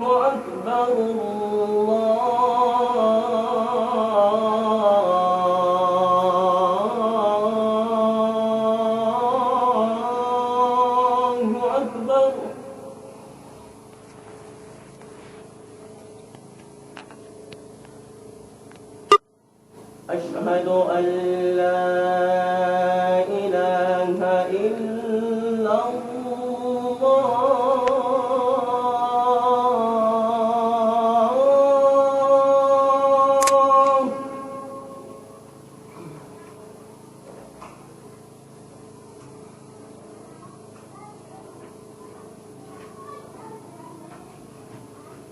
أكبر الله أكبر. أشهد أن لا إله إلا الله.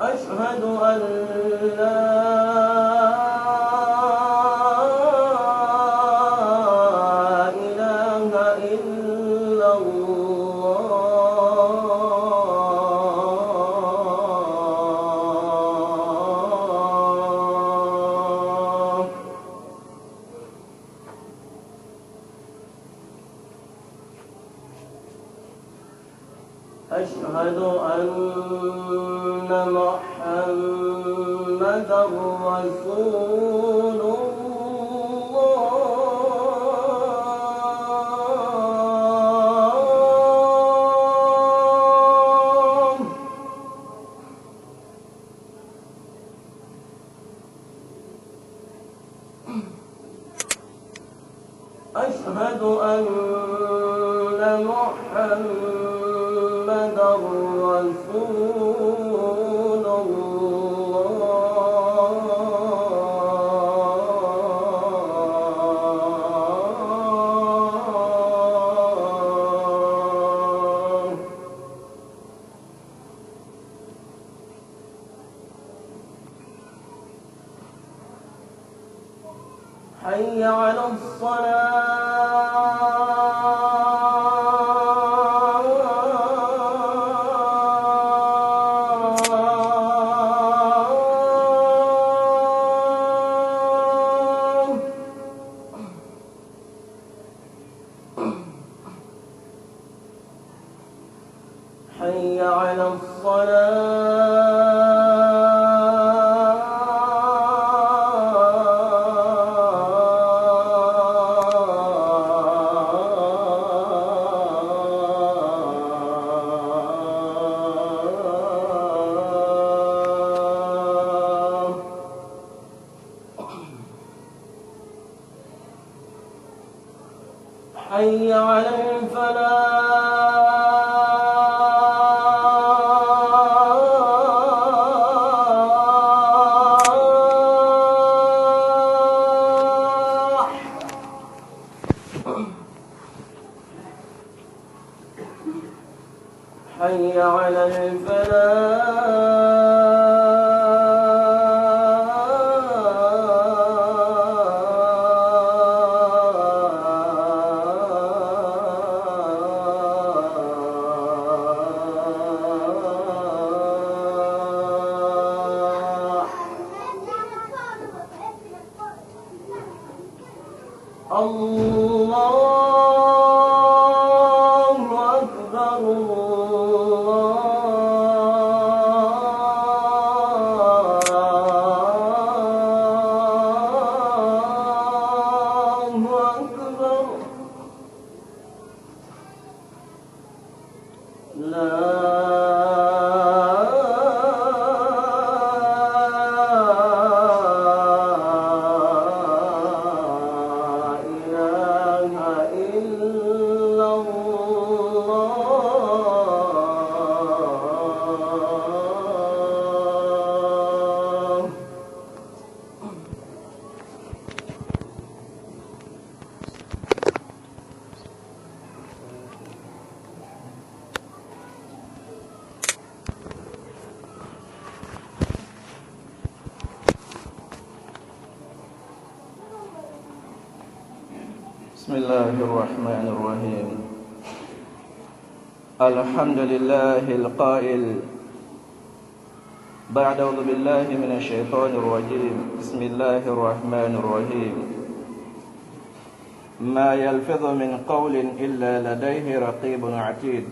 أشهد أن لا إله إلا الله. أشهد أن محمدًا رسول الله. أشهد أن محمدًا رسول الله. حي على حي على حي على الفلاح. حي على الله أكبر الله أكبر. لا بسم الله الرحمن الرحيم. الحمد لله القائل بعد أعوذ بالله من الشيطان الرجيم. بسم الله الرحمن الرحيم. ما يلفظ من قول إلا لديه رقيب عتيد.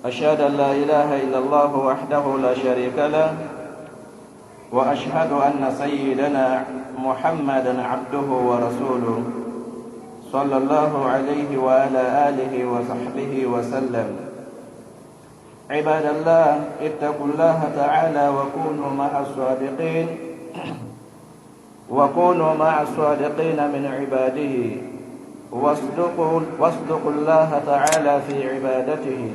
أشهد أن لا إله إلا الله وحده لا شريك له وأشهد أن سيدنا محمدا عبده ورسوله صلى الله عليه وعلى آله وصحبه وسلم. عباد الله اتقوا الله تعالى وكونوا مع الصادقين من عباده واصدقوا الله تعالى في عبادته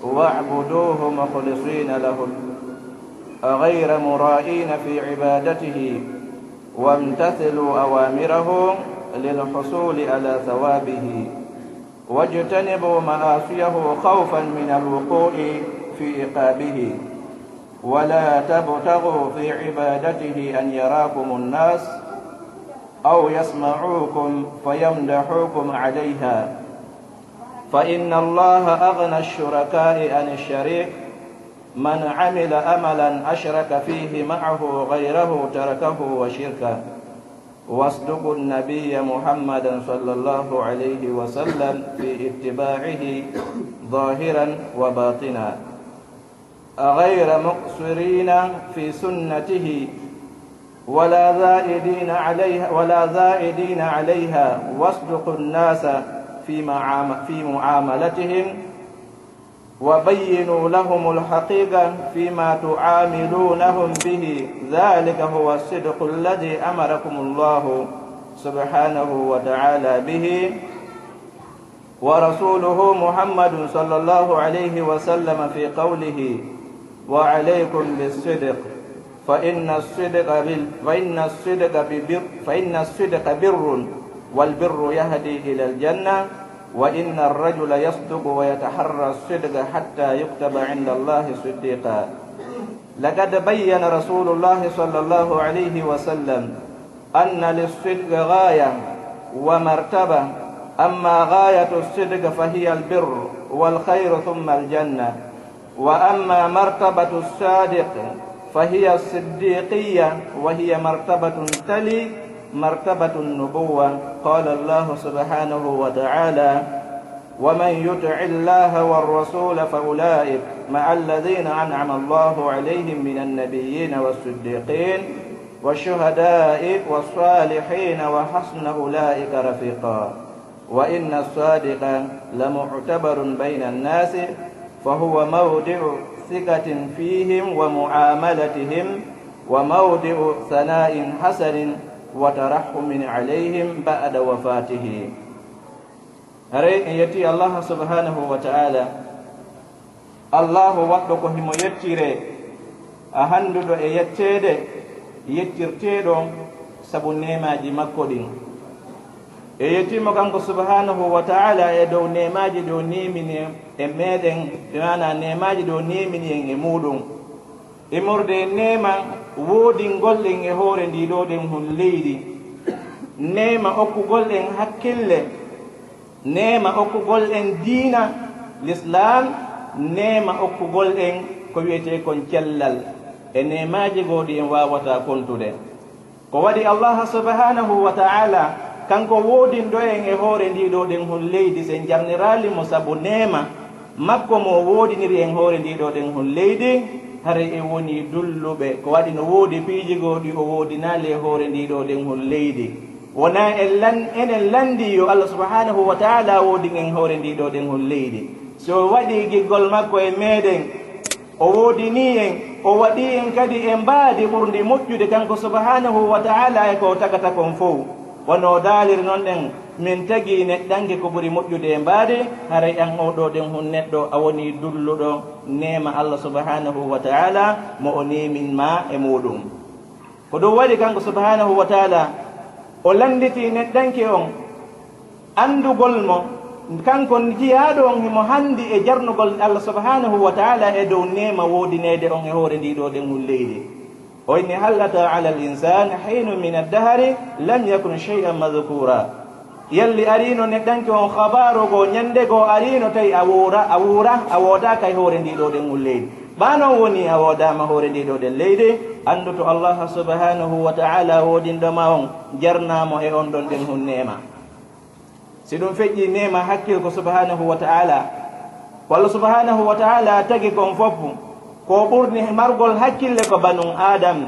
واعبدوه مخلصين له غير مرائين في عبادته وامتثلوا أوامره للحصول على ثوابه واجتنبوا معاصيه خوفا من الوقوع في عقابه ولا تبتغوا في عبادته أن يراكم الناس أو يسمعوكم فيمدحوكم عليها فإن الله أغنى الشركاء عن الشريك من عمل أملا أشرك فيه معه غيره تركه وشركه واصدقوا النبي محمدا صلى الله عليه وسلم في اتباعه ظاهرا وباطنا غير مقصرين في سنته ولا زائدين عليها واصدقوا الناس في معاملتهم وبينوا لهم الحقيقة فيما تعاملونهم به ذلك هو الصدق الذي أمركم الله سبحانه وتعالى به ورسوله محمد صلى الله عليه وسلم في قوله وعليكم بالصدق فإن الصدق بر والبر يهدي إلى الجنة وإن الرجل يصدق ويتحرى الصدق حتى يكتب عند الله صديقا لقد بين رسول الله صلى الله عليه وسلم أن للصدق غاية ومرتبة أما غاية الصدق فهي البر والخير ثم الجنة وأما مرتبة الصادق فهي الصديقية وهي مرتبة تلي مرتبة النبوة قال الله سبحانه وتعالى ومن يطع الله والرسول فأولئك مع الذين أنعم الله عليهم من النبيين والصديقين والشهداء والصالحين وحسن أولئك رفيقا وإن الصادق لمعتبر بين الناس فهو موضع ثقة فيهم ومعاملتهم وموضع ثناء حسن وترحم عليهم بعد وفاته. Hari yeti Allah subhanahu wa ta'ala Allah waddo ko himo yettire a handudo e yettede yettirtedo sabu nemaji makko din e yettimo kanko subhanahu wa ta'ala e dow nemaji do nimini e meden dana nemaji do nimini e mudum imorde nema woodi gollen e hoore ndi ɗo ɗen hon leydi nema okkugol en hakkille nema okkugol en diina l'islam nema okkugol en ko wiyete kon cellal e nemaji goɗi en wawata kontude ko waɗi Allah subhanahu wa ta'ala kanko woodinɗo en e hoore ndi ɗo ɗen hon leydi sen jarnirali mo sabu nema makko mo woodiniri en hoore ndi ɗo ɗen hon leydi hare e woni dulluɓe ko waɗi no woodi piiji goɗi o woodinali e hoore ndi ɗo ɗen hon leydi wona enen landi yo Allah subhanahu wa ta'ala woodi en hoore ndi ɗo ɗen hon leydi so waɗi giggol makko e meɗen o woodini en o waɗi en kadi e mbaadi ɓurdi moƴƴude kanko subhanahu wa ta'ala e ko tagata kon fof wono daalir noon ɗen min tagi neɗɗanke ko ɓuri moƴƴude e mbaade haray an oɗo ɗen hon neɗɗo a woni dulluɗo nema Allah subhanahu wa ta'ala mo o nemin ma e muɗum ko ɗum waɗi kanko subhanahu wa ta'ala o landiti neɗɗanke on andugol mo kanko jiyaɗo on himo handi e jarnugol Allah subhanahu wa ta'ala e dow nema woodinede on e hoore ndi ɗo ɗen hon leydi o inni hallata ala al insan hinu min addahari lam yakun shay'an madhkura yalli arino neɗɗanke on habaru go ñande go arino tawi a woodaka e hoore ndi ɗo ɗen hon leydi ɓanon woni a woodama hoore ndi ɗo ɗen leydi anduto Allah subhanahu wa ta'ala woodinɗoma on jarnamo e on ɗon ɗen hon nema si ɗum feƴƴi nema hakkil ko subhanahu wa ta'ala Allah subhanahu wa ta'ala tagi kon fofu ko ɓurni margol hakkille ko banu adam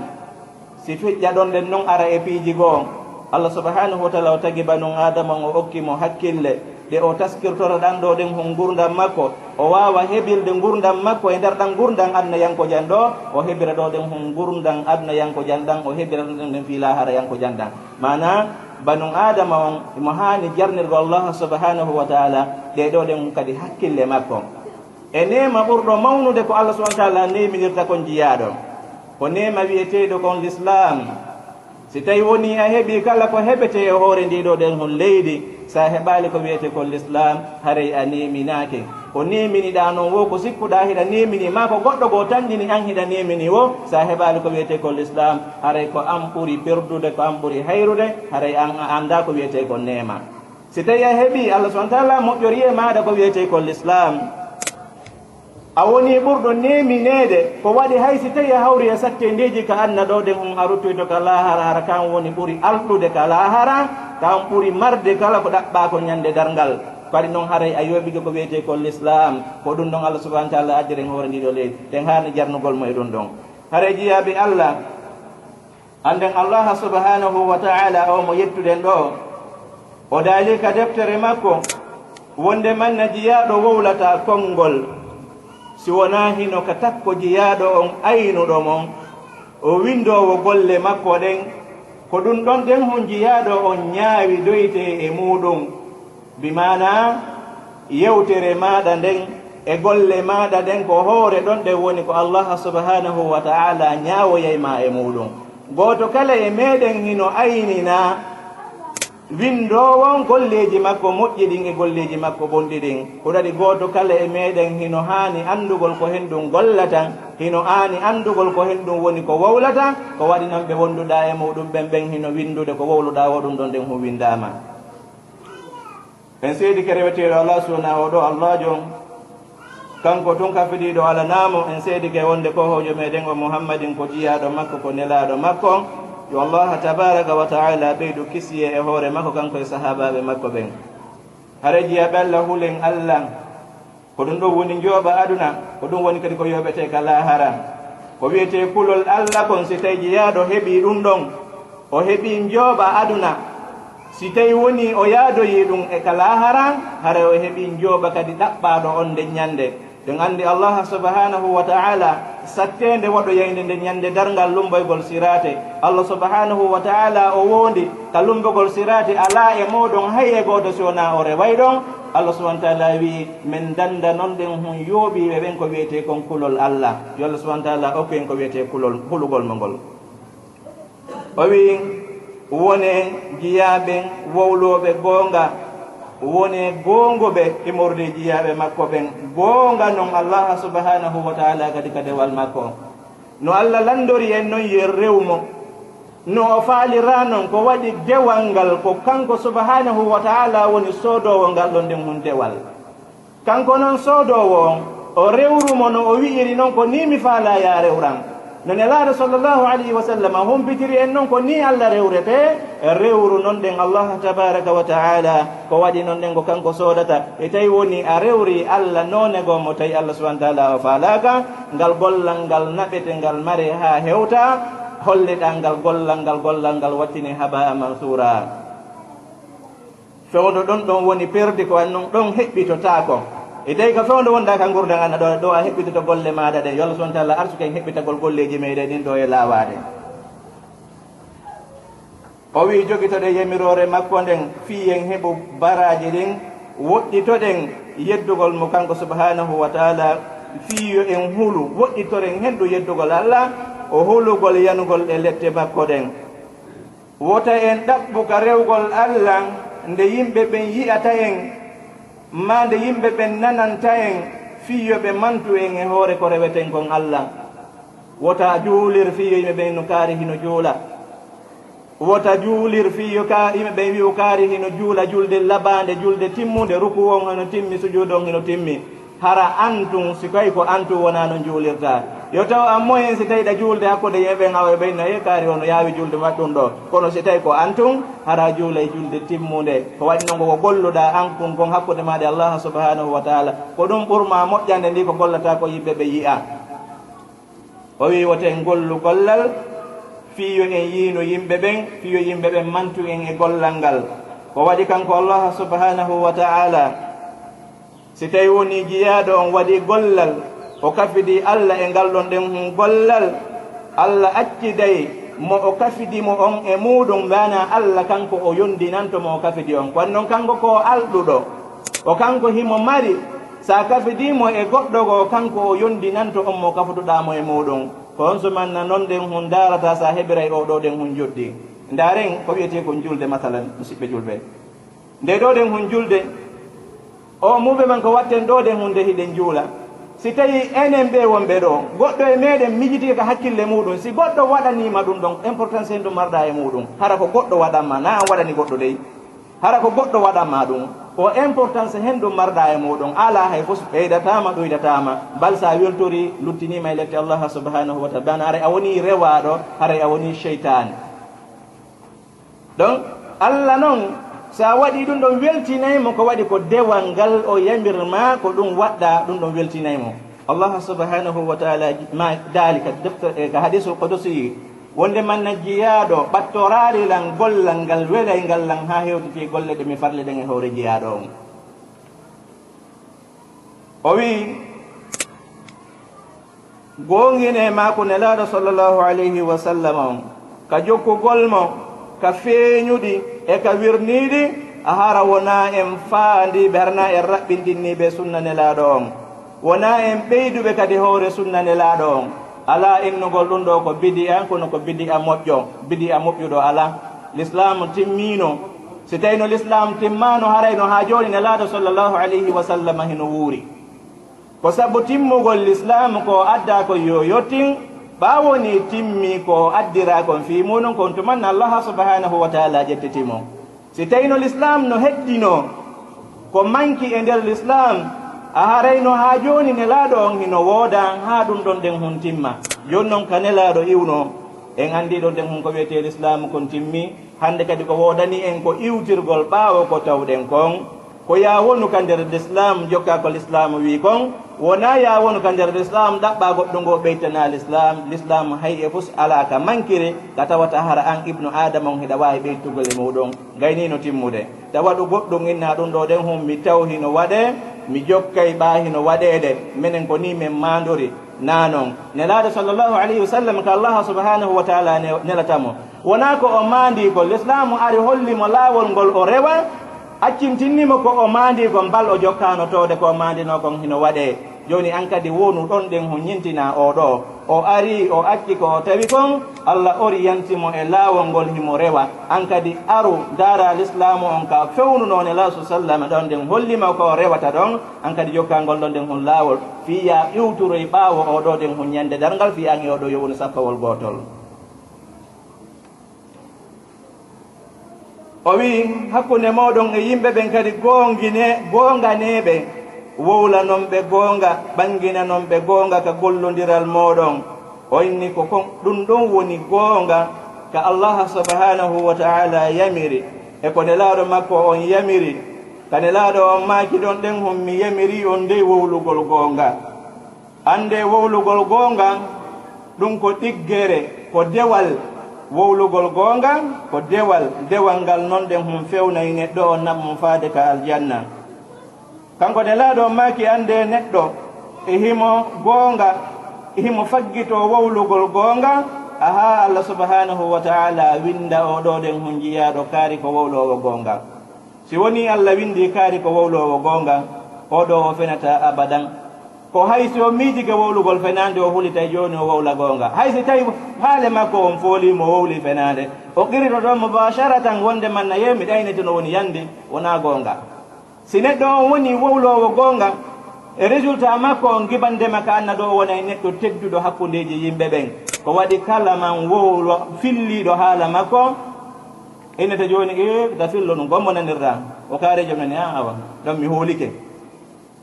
si fiƴƴa ɗon ɗen non ara e piiji goo Allah subhanahu wa ta'ala o tagi banu adama o okkimo hakkille de o taskirtora ɗan ɗo ɗen hon gurdam makko o wawa heɓirde gurdam makko e nder ɗan gurdam adna yanko jan ɗo o heɓira ɗo ɗen hon gurdam adna yanko jan ɗan o heɓira ɗo ɗen fi lahara yanko jan ɗan mana banu adama on mo hani jarnirgo Allah subhanahu wa ta'ala ɗe ɗo ɗen kadi hakkille makko e nema ɓurɗo mawnude ko Allah subhanahu wa ta'ala neminirta kon jiyaɗo ko nema wiyeteɗo kon l'islam si tawi woni a heeɓi kala ko heɓete e hoore ndiɗo ɗen hon leydi sa heɓali ko wiyete ko l'islam haray a neminake ko neminiɗa noon wo ko sikkuɗa hiɗa nemini ma ko goɗɗo go tanjini an hiɗa nemini wo sa heɓali ko wiyete ko l'islam haray ko an ɓuuri perdude ko an ɓuuri hayrude haray an a anda ko wiyete ko nema si tawi a heeɓi Allah subhanahu wa ta'ala moƴƴori e maɗa ko wiyete ko l'islam a woni ɓurɗo neminede ko waɗi hay si tawi a hawri e sattendeji ka anna ɗo ɗen on a ruttoyto ka lahara hara kan woni ɓuuri alɗude ka lahara kan ɓuuri marde kala ko ɗaɓɓa ko ñande dargal kadi noon haray a yoɓigo ko wiyete ko l'islam ko ɗum ɗon Allah subhanahu wa ta'ala addire hoore ndiɗo leydi ten hani jarnugol mo e ɗum ɗon haray jiyaɓe Allah anden Allah subhanahu wa ta'ala o mo yettuɗen ɗo o daali ka deftere makko wonde manna jiyaɗo wowlata konngol si wona hino ka takko jiyaɗo on aynuɗo mon o windowo golle makko ɗen ko ɗum ɗon ɗen hon jiyaɗo on ñaawi doyte e muɗum bimana yewtere maɗa nden e golle maɗa ɗen ko hoore ɗon ɗen woni ko Allah subhanahu wa ta'ala ñaawoyayma e muɗum goto kala e meɗen hino aynina windowon golleji makko moƴƴi ɗin e golleji makko bonɗi ɗin ko ɗaɗi goto kala e meɗen hino hani andugol ko hen ɗum gollata hino ani andugol ko hen ɗum woni ko wowlata ko waɗi noon ɓe wonduɗa e muɗum ɓen hino windude ko wowluɗa wo ɗum ɗon ɗen hu windama en seedi ke reweteɗo Allah subhanahu wa ta'ala Allah jom kanko tun kafiɗiɗo ala namo en seedi ke wonde ko hojo meɗen o Muhammadin ko jiyaɗo makko ko nelaɗo makko yo Allah tabaraka wa ta'ala ɓeydu kisiye e hoore makko kanko e sahabaɓe makko ɓen hare jiyaɓe Allah hulen Allah ko ɗum ɗo woni jooɓa aduna ko ɗum woni kadi ko yoɓete ka lahara ko wiyete kulol Allah kon si tawi jiyaɗo heeɓi ɗum ɗon o heeɓi jooɓa aduna si tawi woni o yaadoyi ɗum e ka lahara hare o heeɓi jooɓa kadi ɗaɓɓaɗo on nde ñande ɗen andi Allah subhanahu wa ta'ala sattende waɗo yayde nde ñande dargal lumboygol sirate Allah subhanahu wa ta'ala o wondi ka lumbogol sirate ala e moɗon hay e goto sona o reway ɗon Allah subhanahu wa ta'ala wi min danda non ɗen hun yooɓi ɓe ɓen ko wiyete kon kulol Allah yo Allah subhanahu wa ta'ala okku en ko wiyete kulol hulugol mo ngol o wi wone jiyaɓen wowloɓe goonga woni gongoɓe imorde jiyaɓe makko ɓen gonga noon Allah subhanahu wa ta'ala kadi ka dewal makko no Allah landori en noon yer rewmo no o faalira noon ko waɗi dewal ngal ko kanko subhanahu wa ta'ala woni sodowo ngal ɗon nden hun dewal kanko noon sodowo o rewrumo no o wi'iri noon ko ni mi faala ya rewran no nelaɗo sallllahu alayhi wa sallam humpitiri en noon ko ni Allah rewrete rewru noon ɗen Allah tabaraka wa ta'ala ko waɗi noon ɗen ko kanko sodata e tawi woni a rewri Allah none go mo tawi Allah subhanahu wa ta'ala o falaka ngal gollal ngal naɓete ngal mare ha hewta holleɗa ngal gollal ngal wattine haba mansura fewdo ɗon ɗon woni perdi ko annon ɗon heɓɓitotako e tawi ko fewdo wonda ka gurdam anna ɗo a heɓɓitoto golle maɗa ɗe yo Allah subhanahu wa ta'ala arsuken heɓɓitagol golleji meɗen ɗin ɗo e lawade o wi jogitoɗe yamirore makko nden fiyen heɓu baraji ɗin woɗɗitoɗen yeddugol mo kanko subhanahu wa ta'ala fiyo en hulu woɗɗitoren hendu yeddugol Allah o hulugol yanugol e lette makko ɗen wota en ɗaɓɓuka rewgol Allah nde yimɓe ɓen yi'ata en ma nde yimɓe ɓen nananta en fiyoɓe mantu en e hoore ko reweten kon Allah wota juulir fiyo yimɓe ɓen no kaari hino juula wota juulir fiyo ka yimɓe ɓen wi'u kaari hino juula julde labande julde timmude ruku on hino timmi sujude on hino timmi hara antum si koy ko antum wona no juulirta yo taw ammo en si tawi ɗa julde hakkude yimɓe awa ɓeyno e kaari ono yaawi julde maɗɗum ɗo kono si tawi ko antum hara juula e julde timmude ko waɗi noon koko golluɗa an kon kon hakkude maɗe Allah subhanahu wa taala ko ɗum ɓurma moƴƴande ndi ko gollata ko yimɓe ɓe yiya o wi woten gollu gollal fiyo en yiino yimɓe ɓen fiyo yimɓe ɓen mantu en e gollal ngal ko waɗi kanko Allah subhanahu wa taala si tawi woni jiyaɗo on waɗi gollal o kafidi Allah e ngal ɗon ɗen gollal Allah acciday mo o kafidimo on e muɗum wana Allah kanko o yondinantomo o kafidi on kono noon kanko ko alɗuɗo o kanko himo mari sa kafidimo e goɗɗo go kanko o yondinanto on mo kafutuɗamo e muɗum ko on sumanna noon ɗen hun darata sa heɓiray oɗo ɗen hun joɗɗi ndaren ko wiyete ko julde masalan musidɓe julɓe nde ɗo ɗen hun julde o muɓe man ko watten ɗo ɗen hunde hiɗen juula si tawi enen ɓe wonɓe ɗo goɗɗo e meɗen mijiti ko hakkille muɗum si goɗɗo waɗanima ɗum ɗon importance hen ɗum marɗa e muɗum hara ko goɗɗo waɗanma na an waɗani goɗɗo dey hara ko goɗɗo waɗanma ɗum o importance hen ɗum marɗa e muɗum ala hay fof ɓeydatama ɗoydatama bal sa weltori luttinima e lette Allah subhanahu wa taala bana haray a woni rewaɗo haray a woni cheytane donc Allah noon sa waɗi ɗum ɗon weltinaymo ko waɗi ko dewal ngal o yamirma ko ɗum waɗɗa ɗum ɗon weltinaymo Allah subhanahu wa taala ma dalika ka hadisul qudusi wonde manna jiyaɗo ɓattorarilan gollal ngal welay ngal lan ha hewtiti golle ɗe mi farle ɗen e hoore jiyaɗo on o wi gongine mako nelaɗo sallllahu alayhi wa sallam on ka jokkugol mo ka feeñuɗi e ka wirniɗi a hara wona en faandi ɓe harna en raɓɓindinniɓe sunna nelaɗo on wona en ɓeyduɓe kadi hoore sunna nelaɗo on ala innugol ɗum ɗo ko bidi an kono ko bidi a moƴƴo bidi a moƴƴuɗo ala l'islam timmino si tawino l'islam timmano harayno ha joni nelaɗo sallllahu alayhi wa sallam hino wuuri ko sabu timmugol l'islam ko adda ko yo yottin ɓawoni timmi ko addira kon fi muɗum kon tumanna Allah subhanahu wa taala ƴettitimo si tawino l'islam no heddino ko manki e nder l'islam a harayno ha joni nelaɗo on hino wooda ha ɗum ɗon ɗen hun timma joni noon ka nelaɗo iwno en andi ɗon ɗen hun ko wiyete l'islam kon timmi hande kadi ko woodani en ko iwtirgol ɓaawo ko tawɗen kon ko ya wonu ka nder l'islam jokka ko l'islam wi kon wona ya wonu ka nder l'islam ɗaɓɓa goɗɗo ngo ɓeytana l'islam hay e fof ala ka mankiri ka tawata hara an ibnu adama on hiɗa wawi ɓeytugol e muɗum gaynino timmude tawa ɗo goɗɗum inna ɗum ɗo ɗen hum mi taw hino waɗe mi jokkay ɓa hino waɗede minen ko ni min mandori nanon nelaɗo sallllahu alayhi wa sallam ka Allah subhanahu wa taala nelatamo wona ko o mandi ko l'islam ari hollimo laawol ngol o rewa accintinnimo ko o mandi ko mbal o jokkano towde ko mandino kon hino waɗe joni an kadi wonu ɗon ɗen ho ñintina oɗo o ari o acci ko o tawi kon Allah oriyantimo e laawol ngol himo rewa an kadi aru dara l'islamu on ka fewnuno ne la sallam ɗon ɗen hollima ko rewata ɗon an kadi jokkangol ɗon ɗen hon laawol fiya iwturo e ɓaawo oɗo ɗen hon ñande dargal fi an e oɗo yowoni sappawol gotol o wi hakkunde moɗon e yimɓe ɓen kadi gonganeɓe wowla noon ɓe goonga ɓangina noon ɓe goonga ka gollodiral moɗon o inni ko kon ɗum ɗon woni goonga ka Allah subhanahu wa taala yamiri e ko nelaɗo makko on yamiri ka nelaɗo on maaki ɗon ɗen hon mi yamiri on nde wowlugol goonga ande wowlugol goonga ɗum ko ɗiggere ko dewal wowlugol goonga ko dewal ngal noon ɗen hum fewnayi neɗɗo o naɓmo faade ka aljanna kanko nelaɗo maaki ande neɗɗo e himo goonga himo faggito wowlugol goonga aha Allah subhanahu wa taala winda oɗo ɗen hum jiyaɗo kaari ko wowlowo goonga si woni Allah windi kaari ko wowlowo goonga oɗo o fenata abadan ko hay si o miiji ke wowlugol fenande o hulitay joni o wowla goonga hay si tawi haale makko on foolimo wowli fenande o qirito ɗon mubasharatan wonde manna yemi ɗaynete no woni yande wona goonga si neɗɗo on woni wowlowo goonga e résultat makko on gibandema ka anna ɗo wona e neɗɗo tedduɗo hakkundeji yimɓe ɓen ko waɗi kala man wowlo filliɗo haala makko innete joni ta fillo ɗum gommo nanirɗa o kaarejo nani awa ɗon mi hoolike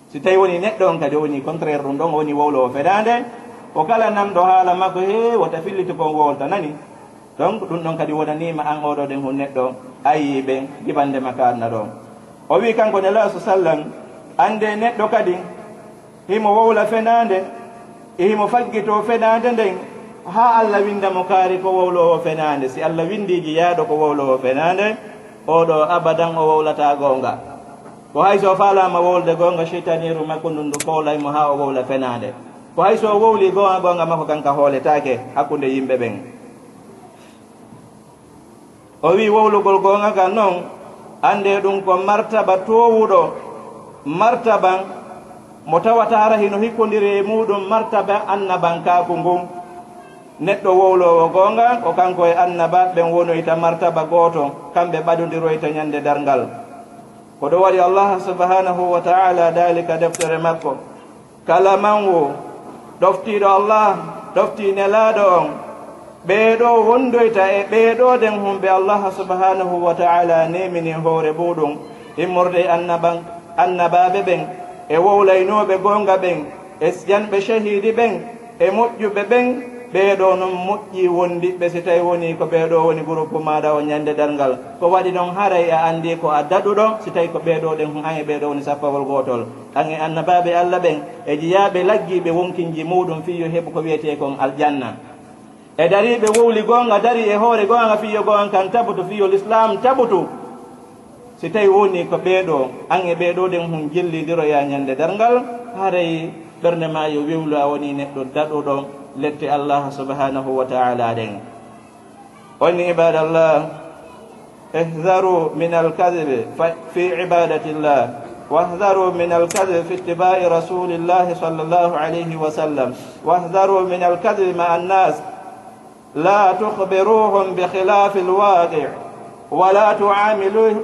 si tawi woni neɗɗo on kadi woni contraire ɗum ɗon woni wowlowo fedande o kala nam do haala makko he wota filliti kon wolta nani donc ɗum ɗon kadi wonanima an oɗo ɗen hun neɗɗo ayi ɓe gibande makarna ɗo o wi kanko ne laasu sallam ande neɗɗo kadi himo wowla fenande e himo faggito fenande nden ha Allah windamo kaari ko wowlowo fenande si Allah windiji yaaɗo ko wowlowo fenande oɗo abadan o wowlata gonga ko hayso falama wowlde gonga cheytaniru makko ndun ɗo fowlaymo ha o wowla fenande ko hayso wowli gonga makko kanka hooletake hakkunde yimɓe ɓen o wi wowlugol gonga kan noon ande ɗum ko martaba towuɗo martaban mo tawata hara hino hikkodiri e muɗum martaba annabankaku ngun neɗɗo wowlowo gonga o kanko e annaba ɓen wonoyta martaba goto kamɓe ɓadodiroyta ñande dargal ko ɗo waɗi Allah subhanahu wa ta'ala dalika deftere makko kala manwo ɗoftiɗo Allah ɗofti nelaɗo on ɓeeɗo wondoyta e ɓeeɗo den humɓe Allah subhanahu wa ta'ala nemini hoore muɗum immorde annabaɓe ɓen e wowlaynoɓe gonga ɓen e janɓe shahidi ɓen e moƴƴuɓe ɓen ɓeeɗo noon moƴƴi wondiɓe si tawi woni ko ɓeeɗo woni groupe maɗa o ñande dargal ko waɗi noon haray a andi ko a daɗuɗo si tawi ko ɓeeɗo ɗen an e ɓeeɗo woni sappawol gotol an e annabaɓe Allah ɓen e jiyaɓe laggiɓe wonkinji muɗum fiyo heɓu ko wiyete kon aljanna e dariɓe wowli gonga dari e hoore gonga fiyo gonga kan tabutu fiyo l'islam tabutu si tawi woni ko ɓeeɗo an e ɓeeɗo ɗen hum jillidiroya ñande dargal haray ɓernde ma yo wewlu a woni neɗɗo daɗuɗo lette Allah subhanahu wa ta'ala den woni ibadallah ihzaru min al-kadhib fi ibadati Allah واحذروا من الكذب في اتباع رسول الله صلى الله عليه وسلم واحذروا من الكذب مع الناس لا تخبروهم بخلاف الواقع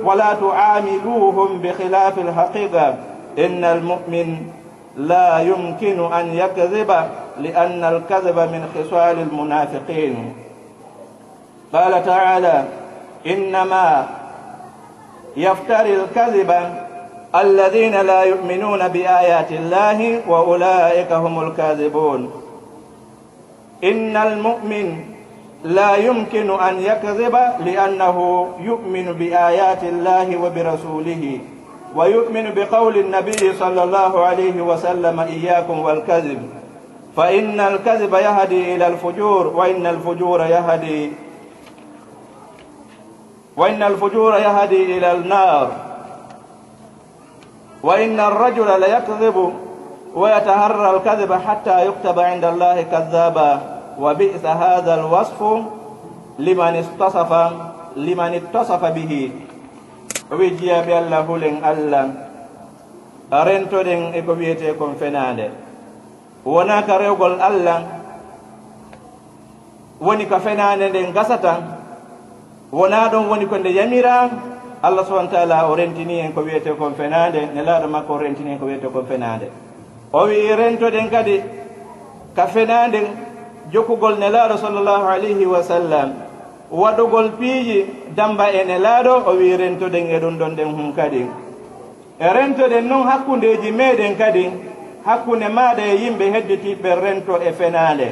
ولا تعاملوهم بخلاف الحقيقة إن المؤمن لا يمكن أن يكذب لأن الكذب من خصال المنافقين قال تعالى إنما يفتري الكذب الذين لا يؤمنون بآيات الله وأولئك هم الكاذبون إن المؤمن لا يمكن أن يكذب لأنه يؤمن بآيات الله وبرسوله ويؤمن بقول النبي صلى الله عليه وسلم إياكم والكذب فإن الكذب يهدي إلى الفجور وإن الفجور يهدي إلى النار وإن الرجل ليكذب ويتهرى الكذب حتى يكتب عند الله كذابا وبئس هذا الوصف لمن اتصف به ويجيا بالله لن الله أرنتو دين إكو بيتكم فنانه وناك ريوغل الله ونك فنانه دين غسطا ونادون ونكون دي يميرا Allah subhanahu wa ta'ala o rentini en ko wiyete kon fenade ne laado makko o rentini en ko wiyete kon fenade o wi rento den kadi ka fenade jokkugol ne laado sallallahu alayhi wa sallam wadugol piiji damba e ne laado o wi rento den e don den hum kadi e rento den non hakkundeji meden kadi hakkunde maade e yimbe hedditiɓe rento e fenade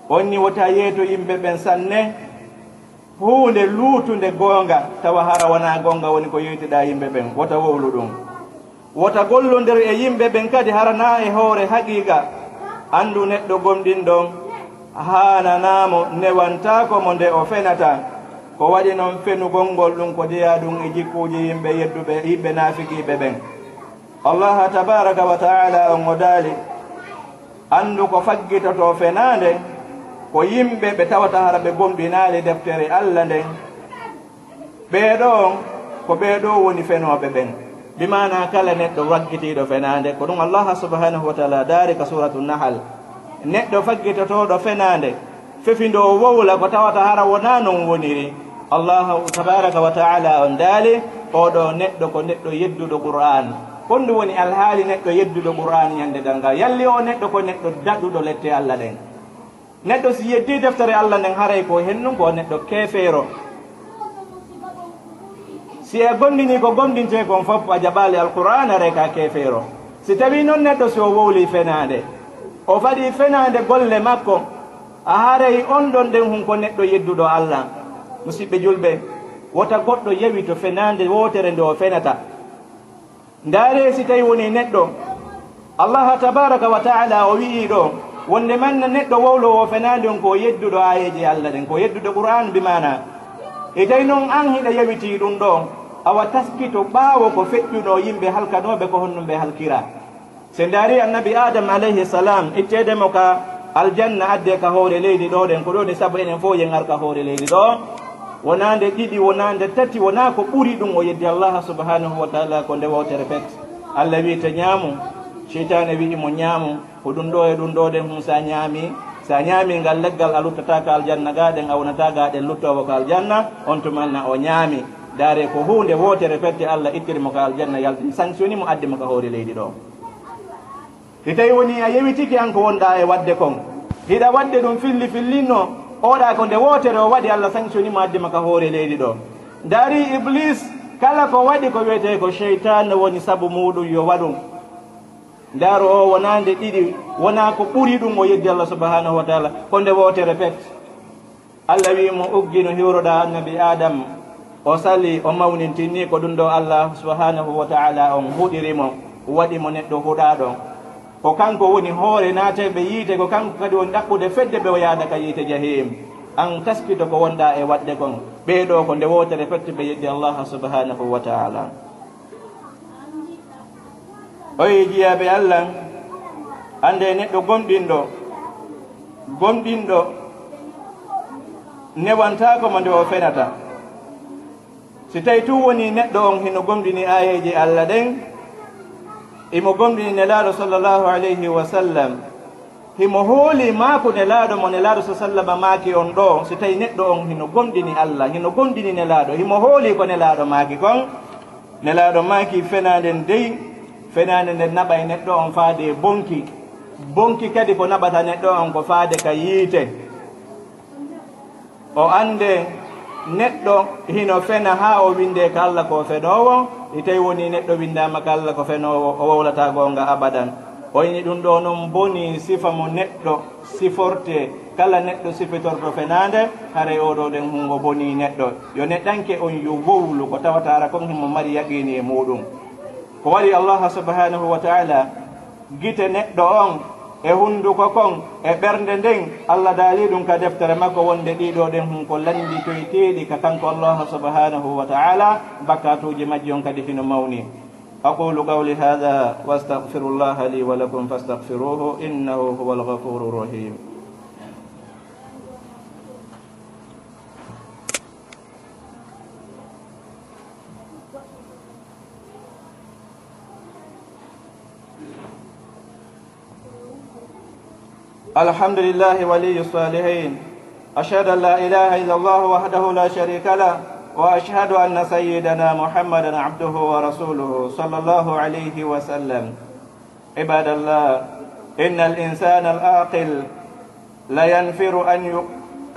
onni wota yeeto yimbe ben sanne huunde luutunde gonga tawa hara wana gonga woni ko yeytiɗa yimɓe ɓen wota wowlu ɗum wota gollodir e yimɓe ɓen kadi harana e hoore haqiqa andu neɗɗo gomɗin ɗon hananamo newantako mo nde o fenata ko waɗi noon fenugol ngol ɗum ko jeeya ɗum e jikkuji yimɓe yedduɓe yimɓe nafiqiɓe ɓen Allah tabaraka wa ta'ala on o daali andu ko faggitoto fenade ko yimɓe ɓe tawata hara ɓe gomɗinaali deftere Allah nden ɓeeɗo ko ɓeeɗo woni fenoɓe ɓen bimana kala neɗɗo waggitiiɗo fenande ko ɗum Allah subhanahu wa ta'ala daari ka suratu nahal neɗɗo faggitotoɗo fenande fefindo wowla ko tawata hara wona non woniri Allah tabaraka wa ta'ala on daali oɗo neɗɗo ko neɗɗo yedduɗo Qur'an honɗum woni alhaali neɗɗo yedduɗo Qur'an ñande dalngal yalli o neɗɗo ko neɗɗo daɗɗuɗo lette Allah ɗen neɗɗo si yeddi deftere Allah nden haray ko hennum ko neɗɗo keefeero si e gondini ko gondinte kon fof a jaɓali alqur'an aray ka keefeero si tawi noon neɗɗo si o wowli fenade o fadi fenande golle makko a haray on ɗon nden hunko neɗɗo yedduɗo Allah. Musidɓe julɓe, wota goɗɗo yewi to fenande wotere nde o fenata. Ndaare si tawi woni neɗɗo Allah tabaraka wa taala o wi'i ɗo wonde manna neɗɗo wowlowo fenande on ko yedduɗo ayeji Allah ɗen, ko yedduɗo Qur'an bimana. E tawi noon an hiɗa yewiti ɗum ɗo awa taskito ɓaawo ko feƴƴuno yimɓe halkanoɓe ko honno ɓe halkira. Se ndaari annabi Adam alayhi salam ittedemo ka aljanna adde ka hoore leydi ɗo ɗen ko ɗo nde sabu enen fof yen ar ka hoore leydi ɗo wonande ɗiɗi wonande tati wona ko ɓuri ɗum o yeddi Allah subhanahu wa taala ko nde wotere pet. Allah wi to ñaamu, cheytane wi mo ñaamu ko ɗum ɗo e ɗum ɗo ɗen hum sa ñaami ngal leggal a luttata ka aljanna gaɗen a wonata gaɗen luttowo ko aljanna on tumanna o ñaami. Daare ko hunde wotere fette Allah ittirimo ka aljanna yalti sanctioni mo addimo ka hoore leydi ɗo. Si tawi woni a yewitiki an ko wonɗa e wadde kon hiɗa wadde ɗum fillinno oɗa ko nde wotere o waɗi Allah sanctioni mo addima ka hoore leydi ɗo. Daari Iblis kala ko waɗi ko wiyete ko cheytane woni sabu muɗum yo waɗum. Ndaaro o wonande ɗiɗi wona ko ɓuri ɗum o yeddi Allah subhanahu wa taala ko nde wotere pet. Allah wimo uggi no hiwroɗa annabi Adam o sali o mawnintinni ko ɗum ɗo Allah subhanahu wa taala on huɗirimo waɗimo neɗɗo huɗaɗo ko kanko woni hoore naateɓe yiite ko kanko kadi woni ɗaɓɓude fedde ɓe o yaada ka yiite jahim. An taskito ko wonɗa e waɗde kon ɓeeɗo ko nde wotere fette ɓe yeddi Allah subhanahu wa taala. Oyi jiyaɓe Allah, ande neɗɗo gomɗinɗo newantako mo nde o fenata. Si tawi tu woni neɗɗo on hino gomɗini ayeji Allah ɗen imo gomɗini nelaɗo sallllahu alayhi wa sallam, himo hooli maako nelaɗo mo nelaɗo sa sallama maaki on ɗo. Si tawi neɗɗo on hino gomɗini Allah, hino gomɗini nelaɗo, himo hooli ko nelaɗo maaki kon, nelaɗo maaki fenanden dey fenande nde naɓa e neɗɗo on faade bonki kadi ko naɓata neɗɗo on ko faade ka yiite. O ande neɗɗo hino fena ha o winde ka Allah ko fenowo, e tawi woni neɗɗo windama ka Allah ko fenowo o wowlata gonga abadan. O yini ɗum ɗo noon boni sifa mo neɗɗo siforte, kala neɗɗo sifitorto fenande haray oɗo ɗen hungo boni neɗɗo. Yo neɗɗanke on yo wowlu ko tawatara kon himo mari yaqini e muɗum. Ko waɗi Allah subhanahu wa taala gite neɗɗo on e hunduko kon e ɓernde nden Allah daali ɗum ka deftere makko wonde ɗiɗo ɗen hunko landi toyteɗi ka kanko Allah subhanahu wa taala bakkatuji majji on kadi hino mawni. aqulu qawli hadha wa astaghfirullaha li wa lakum fastaghfiruhu innahu huwal ghafurur rahim. الحمد لله ولي الصالحين أشهد أن لا إله إلا الله وحده لا شريك له وأشهد أن سيدنا محمدا عبده ورسوله صلى الله عليه وسلم. عباد الله، إن الإنسان العاقل لا ينفر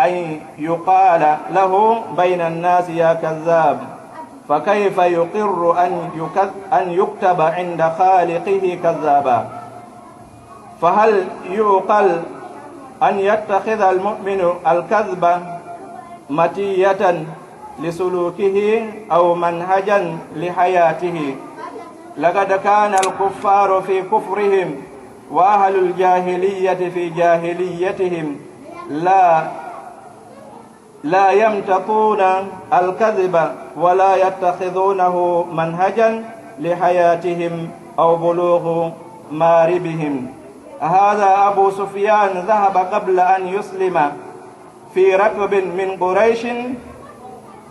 أن يقال له بين الناس يا كذاب، فكيف يقر أن يكتب عند خالقه كذابا؟ فهل يعقل أن يتخذ المؤمن الكذب متية لسلوكه أو منهجا لحياته؟ لقد كان الكفار في كفرهم وأهل الجاهلية في جاهليتهم لا يمتطون الكذب ولا يتخذونه منهجا لحياتهم أو بلوغ ماربهم. هذا أبو سفيان ذهب قبل أن يسلم في ركب من قريش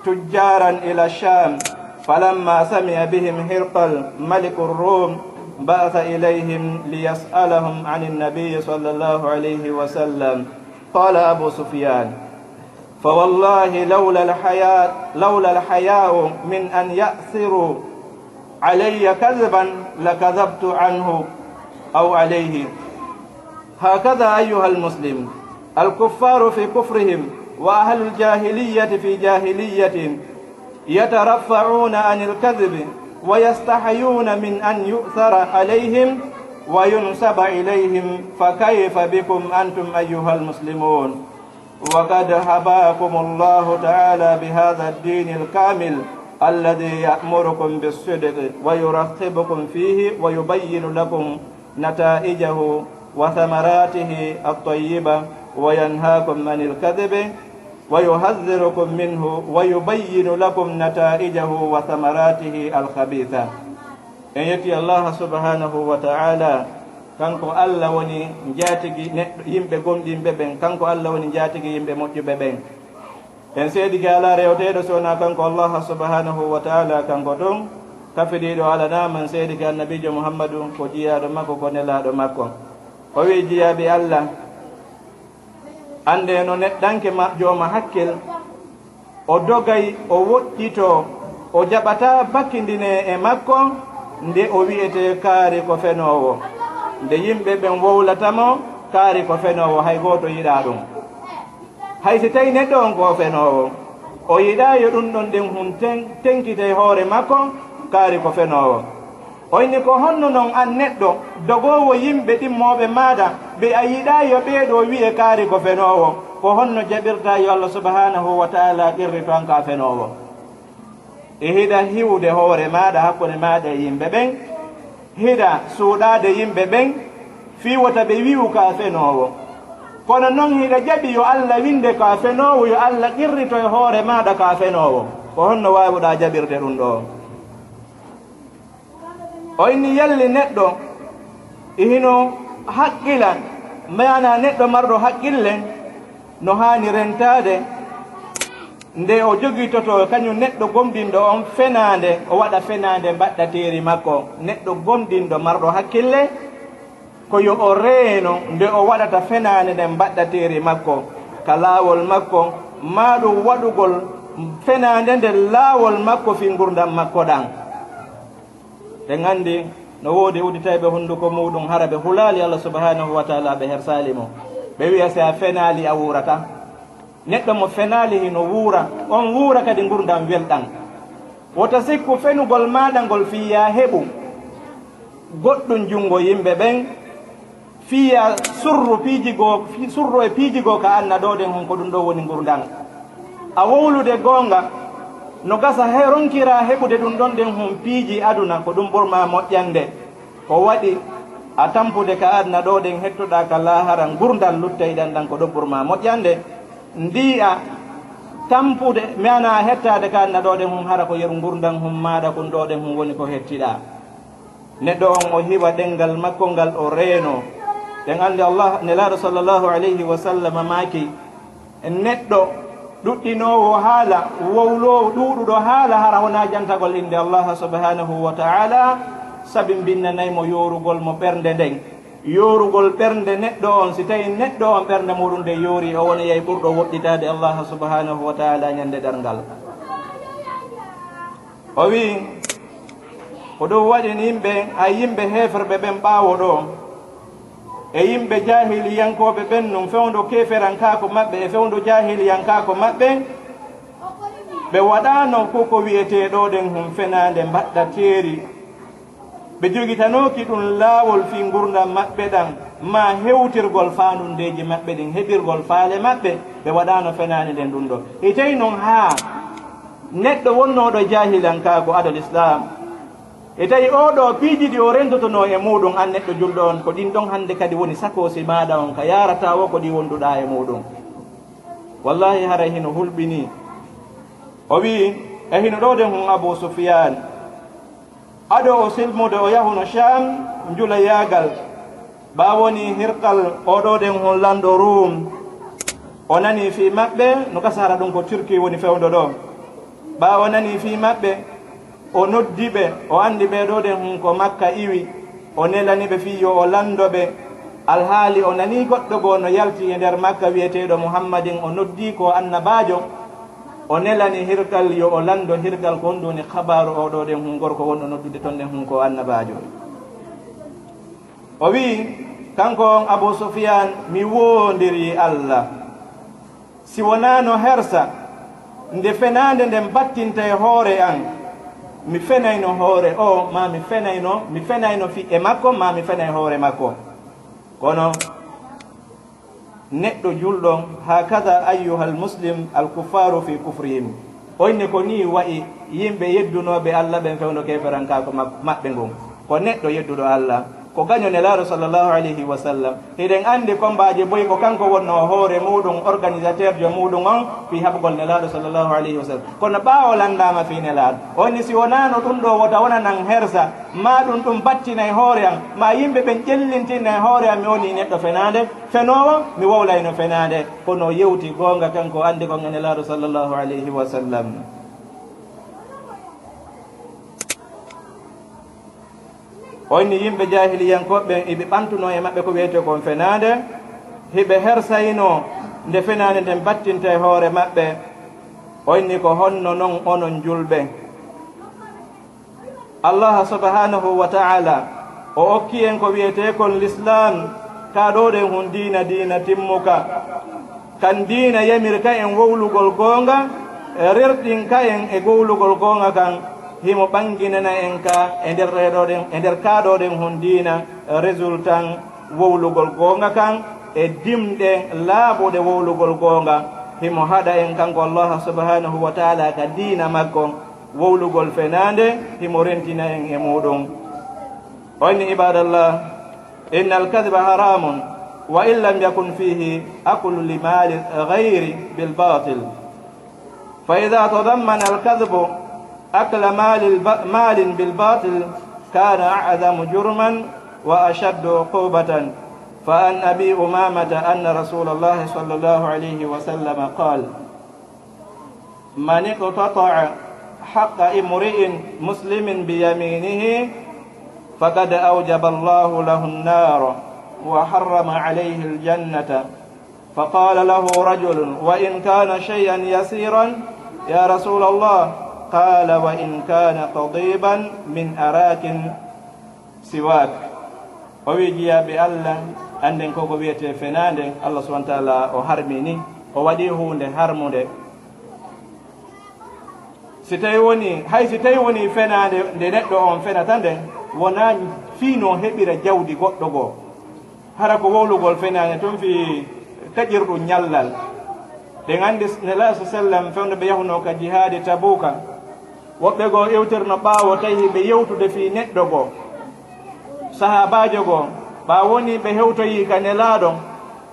تجارا إلى الشام، فلما سمع بهم هرقل ملك الروم بعث إليهم ليسألهم عن النبي صلى الله عليه وسلم. قال أبو سفيان: فوالله لولا الحياء من أن يأثروا علي كذبا لكذبت عنه أو عليه. هكذا أيها المسلم، الكفار في كفرهم وأهل الجاهلية في جاهليتهم يترفعون عن الكذب ويستحيون من أن يؤثر عليهم وينسب إليهم فكيف بكم أنتم أيها المسلمون وقد هباكم الله تعالى بهذا الدين الكامل الذي يأمركم بالصدق ويرغبكم فيه ويبين لكم نتائجه وثمراته الطيبة وينهاكم عن الكذب ويحذركم منه ويبين لكم نتائجه وثمراته الخبيثة. إن يتي الله سبحانه وتعالى kanko Allah woni jaatigi yimɓe gomɗi ɓeɓen, kanko Allah woni jaatigi yimɓe moƴƴuɓe ɓen. en seedi ke ala rewteɗo sowona kanko Allah subhanahu wa ta'ala kanko ɗon kafiɗiɗo alanaman seedi ke annabijo Muhammadu ko jiyaɗo makko ko nelaɗo makko. o wi jiyaɓe Allah ande no neɗɗanke jooma hakkil o dogay o woɗɗito o jaɓata bakkindine e makko nde o wi'ete kaari ko fenowo, nde yimɓe ɓen wowlatamo kaari ko fenowo hay goto yiɗa ɗum. hay si tawi neɗɗo on ko fenowo o yiɗa yo ɗum ɗon nden hun tenkite hoore makko kaari ko fenowo. o inni ko honno noon an neɗɗo dogowo yimɓe ɗimmoɓe maɗa ɓe a yiɗa yo ɓeeɗo wiye kaari ko fenowo, ko honno jaɓirta yo Allah subhanahu wa ta'ala qirri to an ka fenowo. e hiɗa hiwde hoore maɗa hakkude maɗa e yimɓe ɓen, hiɗa suuɗade yimɓe ɓen fiwata ɓe wiwu ka fenowo, kono noon hiɗa jaɓi yo Allah winde ka fenowo, yo Allah qirrito e hoore maɗa ka fenowo, ko honno wawuɗa jaɓirde ɗum ɗo. o inni yalli neɗɗo hino haqqila, mana neɗɗo marɗo haqqille no hani rentade nde o jogitoto kañum neɗɗo gomɗinɗo on fenade o waɗa fenade mbaɗɗateri makko. neɗɗo gomɗinɗo marɗo hakkille ko yo o reeno nde o waɗata fenade nde mbaɗɗateri makko ka laawol makko, maɗum waɗugol fenade nde laawol makko fi gurdam makko ɗan. ɓe gandi no woodi uditayɓe hunduko muɗum hara ɓe hulali Allah subhanahu wa ta'ala ɓe hersali mo, ɓe wiya si a fenali a wurata. neɗɗo mo fenali hino wuura, on wuura kadi gurdam welɗam. wota sikku fenugol maɗa ngol fiya heɓu goɗɗum jungo yimɓe ɓen, fiya surru e piijigo ka annaɗoɗen hon ko ɗum ɗo woni gurdam. a wowlude gonga no gasa heronkira heɓude ɗum ɗon ɗen hon piiji aduna ko ɗum ɓurma moƴƴande, ko waɗi a tampude ka adna ɗo ɗen hettoɗa ka lahara gurdal luttayɗan ɗan ko ɗum ɓurma moƴƴande, ndi'a tampude mana hettade ka adna ɗo ɗen hon hara ko yeru gurdan hon maɗa kon ɗo ɗen hon woni ko hettiɗa. neɗɗo on o hiwa ɗengal makko ngal o reeno. ɗen andi Allah nelaɗo sallllahu alayhi wa sallam maki neɗɗo ɗuɗɗinowo haala wowlowo ɗuɗuɗo haala hara wona jantagol inde Allah subhanahu wa ta'ala, sabi binnanaymo yorugol mo ɓernde nden. yorugol ɓernde neɗɗo on si tawi neɗɗo on ɓernde muɗum nde yoori o woni yey ɓurɗo woɗɗitade Allah subhanahu wa ta'ala ñande ɗarngal. o wi ko ɗum waɗini yimɓe hay yimɓe hefrɓe ɓen ɓaawo ɗo e yimɓe jahiliyankoɓe ɓen num fewndo keferankaako maɓɓe e fewndo jahiliyankaako maɓɓe ɓe waɗano koko wiyeteɗo ɗen hum fenande mbaɗɗa teeri. ɓe jogitanoki ɗum laawol fi gurdam maɓɓe ɗan ma hewtirgol fandundeji maɓɓe ɗin heɓirgol faale maɓɓe, ɓe waɗano fenande nden ɗum ɗo. e tawi noon ha neɗɗo wonnoɗo jahilankaako adal islam e tawi oɗo piijidi o rentotono e muɗum, an neɗɗo julɗo on ko ɗin ɗon hande kadi woni sakosi maɗa on ka yarata wo ko ɗi wonduɗa e muɗum. wallahi haray hino hulɓini. o wi e hino ɗo den hon Abu Sufyan aɗo o silmude o yahuno Sham njula yagal ɓa woni Hirqal oɗo den hon lando Rum o nani fi maɓɓe no kasara ɗum ko Turki woni fewdo ɗo. ɓa o nani fi maɓɓe o noddi ɓe o andi ɓeɗo den hon ko Makka iwi o nelani ɓe fi yo o landoɓe, alhaali o nani goɗɗo goo no yalti e nder Makka wiyeteɗo Muhammadin o noddi ko annabajo, o nelani Hirqal yo o lando Hirqal ko honɗuni habaru oɗo den hon gorko wonɗo noddude ton den hon ko annabajo. o wi kanko on Abu Sufyan mi wondiri Allah si wonano hersa nde fenande nden battinta e hoore an mi fenayno hoore o ma mi fenayno fi e makko ma mi fenay hoore makko. kono neɗɗo julɗo hakada ayyuhal muslim al kuffaru fi kufrihim, oyne ko ni wayi yimɓe yeddunoɓe Allah ɓen fewno keferanka ko maɓɓe ngon. ko neɗɗo yedduɗo Allah ko gaño nelaɗo sallllahu alayhi wa sallam, hiɗen andi combaji boyi ko kanko wonno hoore muɗum organisateur jo muɗum on fi haɓgol nelaɗo sallllahu alayhi wa sallam. kono ɓawo landama fi nelaɗo onni si wonano ɗum ɗo wota wona nan hersa ma ɗum battina e hoore am, ma yimɓe ɓen ƴellintinna e hoore am mi woni neɗɗo fenade fenowo mi wowlayno fenade. kono yewti gonga kanko andi kon e nelaɗo sallllahu alayhi wa sallam. oyni yimɓe jahiliyankoɓe eɓe ɓantuno e maɓɓe ko wiyete kon fenade, hiɓe hersayno nde fenade nden battinta e hoore maɓɓe. oyni ko honno noon onon julɓe Allah subhanahu wa ta'ala o okki en ko wiyete kon l'islam, ka ɗoɗen hun dina timmuka, kan dina yamirka en wowlugol gonga, rerɗin ka en e gowlugol gonga kan himo ɓanginana en ka e nder kaɗoɗen hon dina résultat wowlugol gonga kan e dimɗe laaɓuɗe wowlugol gonga himo haɗa en kanko Allah subhanahu wa ta'ala ka dina makko wowlugol fenande himo rentina en e muɗum. oyni ibadallah, inna alkadhiba haramun wa in lam yakun fihi aklu limali ghayri bilbatil, fa idha tadammana alkadhibu أكل مال بالباطل كان أعظم جرما وأشد عقوبة. فعن أبي أمامة أن رسول الله صلى الله عليه وسلم قال: من اقتطع حق امرئ مسلم بيمينه فقد أوجب الله له النار وحرم عليه الجنة. فقال له رجل: وإن كان شيئا يسيرا يا رسول الله؟ قال: وإن كان قضيبا من أراك سواك. ويجيا بالله anden koko wiyete fenande Allah subhanahu wa ta'ala o harmini o waɗi hunde harmude. si tawi woni fenade nde neɗɗo on fenata nde wona fiino heɓira jawdi goɗɗo goo, hara ko wowlugol fenade tun fi taƴirɗum ñallal. ɗen andi nela sallam fewde ɓe yahuno ka jihadi tabuka, woɓɓe goo ewtirno ɓaawo tawi ɓe yewtude fi neɗɗo goo sahabajo goo ɓa woni ɓe hewtoyi ka nelaɗo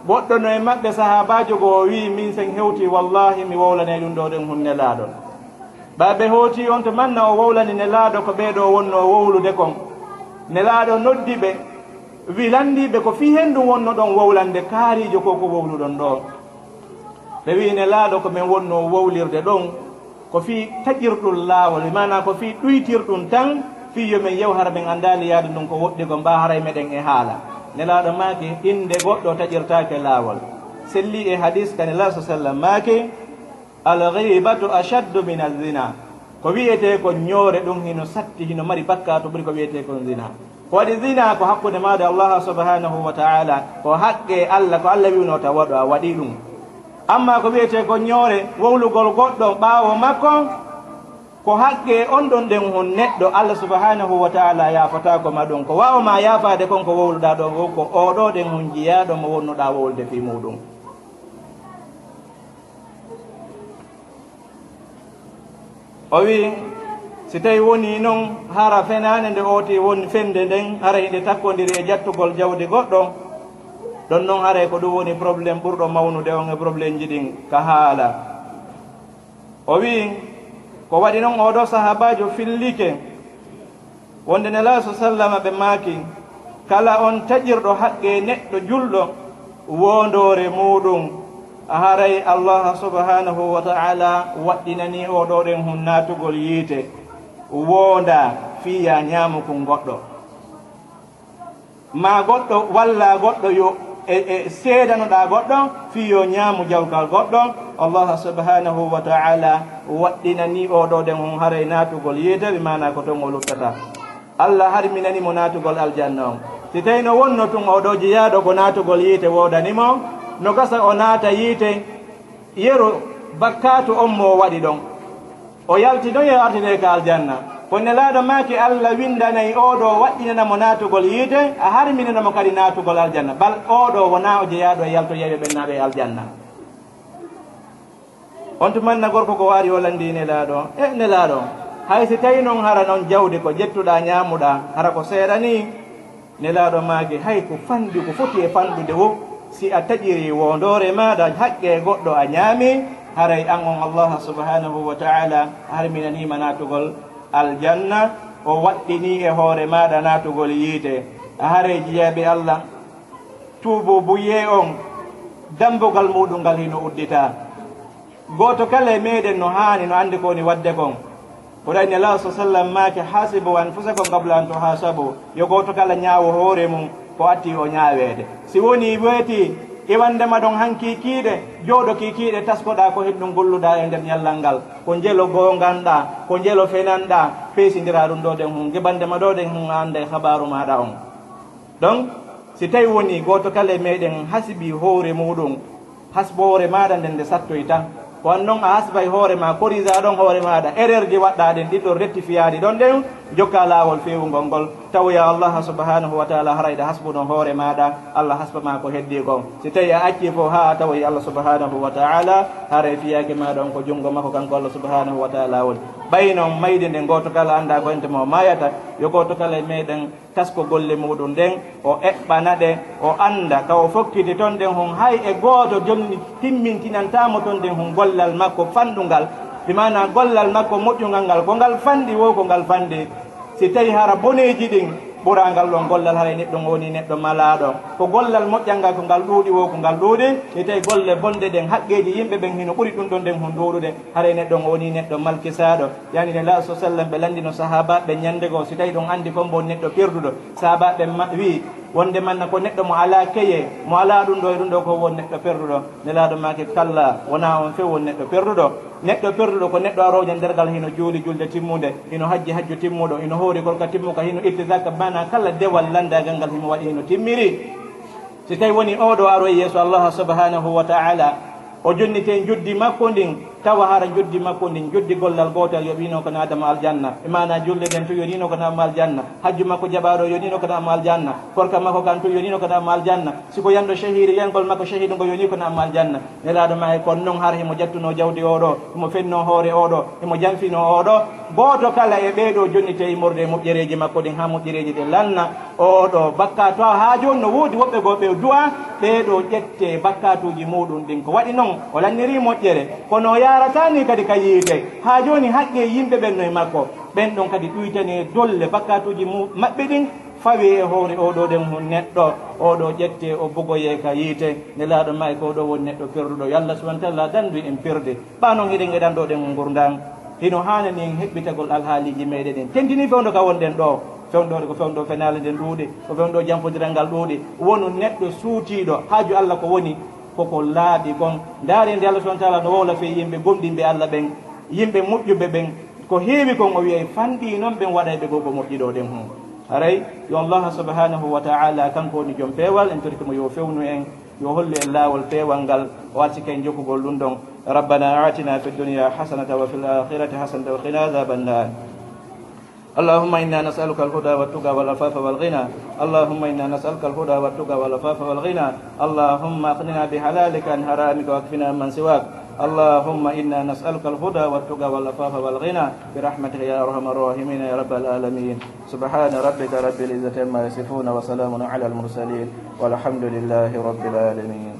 goɗɗo no e maɓɓe sahabajo goo wi min sen hewti wallahi mi wowlane ɗum ɗo ɗen hun nelaɗo. ɓa ɓe hewti on to manna o wowlani nelaɗo ko ɓeɗo wonno wowlude kon. nelaɗo noddi ɓe wi landiɓe ko fi hen ɗum wonno ɗon wowlande kaarijo ko ko wowluɗon ɗo. ɓe wi nelaɗo ko min wonno wowlirde ɗon ko fi taƴirɗum laawol, mana ko fi ɗuytirɗum tan fi yo min yew hara min andali yaade ɗum ko woɗɗi ko mba haray meɗen e haala. nelaɗo maaki inde goɗɗo taƴirtake laawol. selli e hadis ka nelaɗo sallam maaki alghibatu ashaddu min azina, ko wiyete ko ñoore ɗum hino satti hino mari bakka to ɓuri ko wiyete kon zina. ko waɗi zina ko hakkude maade Allah subhanahu wa ta'ala, ko haqqe Allah, ko Allah wiwno ta waɗo a waɗi ɗum. amma ko wiyete ko ñoore wowlugol goɗɗo ɓaawo makko ko haqqe on ɗon ɗen hon neɗɗo Allah subhanahu wa ta'ala yafatako ma ɗum. ko wawma yafade kon ko wowluɗa ɗo ko oɗo ɗen hon jiyaɗo mo wonnoɗa wowlde fi muɗum. o wi si tawi woni noon hara fenane nde oti woni fende nden hara hiɗe takkodiri e jattugol jawdi goɗɗo, ɗon noon haray ko ɗum woni probléme ɓurɗo mawnude on e probléme ji ɗin ka haala. o wi ko waɗi noon oɗo sahabajo fillike wonde nelaɗo sallama ɓe maaki kala on taƴirɗo haqqe neɗɗo julɗo wondore muɗum haray Allah subhanahu wa ta'ala waɗɗinani oɗo ɗen hun natugol yiite wonda fiya ñamukon goɗɗo, ma goɗɗo walla goɗɗo yo e seedanoɗa goɗɗo fiyo ñaamu jawkal goɗɗo. Allah subhanahu wa ta'ala waɗɗinani oɗo ɗen on haray natugol yiite, mana ko ton o luttata. Allah harminanimo natugol aljanna on. si tawi no wonno tun oɗo jiyaɗo ko natugol yiite wodanimo, no gasa o naata yiite yeru bakkatu on mo waɗi ɗon o yalti ɗon yo artine ka aljanna. ko nelaɗo maaki Allah windanayi oɗo waɗɗinana mo natugol yiite a harminana mo kadi natugol aljanna bal oɗo wona o jeeyaɗo e yalto yeɓe ɓennaɓe aljanna. on tumanna gorko ko waari o landi nelaɗo nelaɗo hay si tawi noon hara noon jawdi ko ƴettuɗa ñamuɗa hara ko seeɗani nelaɗo maaki hay ko fandi ko foti e fanɗude wo si a taƴiri wondore maɗa haqqe goɗɗo a ñaami haray an on Allah subhanahu wa ta'ala harminanima natugol aljanna o waɗɗini e hoore maɗa natugol yiite a haray jiyaɓe Allah tuubo buye on dambugal muɗum ngal hino uddita goto kala e meɗen no hani no andi koni wadde kon ko ɗayni Allah sallam maake hasibu anfusakum qabla an tuhasabu yo goto kala ñaawo hoore mum ko atti o ñaawede si woni weeti iwandema ɗon han kikiiɗe jooɗo kikiiɗe taskoɗa ko heɗɗum golluɗa e nder ñallal ngal ko jelo gonganɗa ko jelo fenanɗa peesindira ɗum ɗo ɗen hun gebandema ɗo ɗen hun anda e habaru maɗa on donc si tawi woni goto kala e meɗen hasibi hoore muɗum hasboore maɗa nden nde sattoy tan ko an noon a hasbay hoore ma korisa ɗon hoore maɗa erreur ji waɗɗa ɗen ɗiɗɗo rectifiyaɗi ɗon ɗen jokka laawol fewugol ngol tawya Allah subhanahu wa ta'ala harayɗa hasbuɗon hoore maɗa Allah hasbama ko heddi kon si tawi a acci fof ha a tawoy Allah subhanahu wa ta'ala haray fiyaki maɗon ko jungo makko kanko Allah subhanahu wa ta'ala woni ɓay noon mayde nde goto kala anda ko entemo mayata yo goto kala e meɗen tasko golle muɗum nden o eɓɓana ɗe o anda ka o fokkiti toon ɗen hon hay e goto jonni timmintinantamo toon ɗen hon gollal makko fanɗugal bimana gollal makko moƴƴugal ngal ko ngal fanɗi wo ko ngal fanɗi si tawi hara boneji ɗin ɓurangal ɗon gollal haray neɗɗo woni neɗɗo malaɗo ko gollal moƴƴalngal ko ngal ɗuuɗi wo ko ngal ɗuuɗi si tawi golle bonde ɗen haqqeji yimɓe ɓen hino ɓuuri ɗum ɗon nden hon ɗuuɗude haray neɗɗo woni neɗɗo malkisaɗo yani ne la sallam ɓe landino sahabaɓe ñande goo si tawi ɗon andi kombo neɗɗo perduɗo sahabaɓe wi wonde manna ko neɗɗo mo ala keye mo ala ɗum ɗo e ɗum ɗo ko won neɗɗo perduɗo nelaɗo make kalla wona on few won neɗɗo perduɗo neɗɗo perduɗo ko neɗɗo aroja ndergal hino juuli julde timmude hino hajji hajju timmuɗo hino hoori gorka timmuka hino itti zakka bana kala dewal landagal ngal himo waɗi hino timmiri si tawi woni oɗo aroye yeeso Allah subhanahu wa ta'ala o jonnite juddi makko ndin tawa hara juddi makko ndin juddi gollal gotal yoɓino ko nadama aljanna e mana julde ɗen to yonino ko nama aljanna hajju makko jaɓaɗo yonino ko nama aljanna korka makko kan to yonino ko nama aljanna siko yanɗo shahiri yangol makko shahidu ngo yoni ko nama aljanna nelaɗo ma kon noon har himo jattuno jawdi oɗo himo fenno hoore oɗo himo janfino oɗo goto kala e ɓeɗo jonnite immorde moƴƴereji makko ɗin ha moƴƴereji ɗe lanna oɗo bakka to ha joni no woodi woɓɓe goɓe du'a ɓeɗo ƴette bakkatuji muɗum ɗin ko waɗi noon o lanniri moƴƴere kono yaratani kadi ka yiite ha joni haqqe yimɓe ɓen noye makko ɓen ɗon kadi ɗuytane dolle bakkatuji maɓɓe ɗin fawi e hoore oɗo ɗen hon neɗɗo oɗo ƴette o bogoye ka yiite nelaɗo may ko oɗo woni neɗɗo perduɗo yo Allah subahana taala dandu en perde ɓa noon hiɗen geɗanɗo ɗen gurdan hino hanani en heɓɓitagol alhaaliji meɗen ɗen tentini fewdo ka wonɗen ɗo fewɗo ko fewɗo fenale nden ɗuuɗi ko fewɗo janfodiral ngal ɗuuɗi wonu neɗɗo suutiɗo haaju Allah ko woni koko laaɓi kon ndaari nde Allah subahana taala no wowla fe yimɓe gomɗinɓe Allah ɓen yimɓe moƴƴuɓe ɓen ko heewi kon o wiyay fanɗi noon ɓen waɗayɓe gogo moƴƴiɗo ɗen hon haray yo Allah subhanahu wa ta'ala kanko woni joom peewal en tortimo yo fewnu en yo hollu en laawol peewal ngal o arti ken jokkugol ɗum ɗon rabbana atina fi dunya hasanata wa fil akhirati hasanata wa qina adhaban nar اللهم إنا نسألك الهدى والتقى والعفاف والغنى اللهم إنا نسألك الهدى والتقى والعفاف والغنى اللهم أغننا بحلالك عن حرامك واكفنا من سواك اللهم إنا نسألك الهدى والتقى والعفاف والغنى برحمتك يا أرحم الراحمين يا رب العالمين سبحان ربك رب العزة عما يصفون وسلام على المرسلين والحمد لله رب العالمين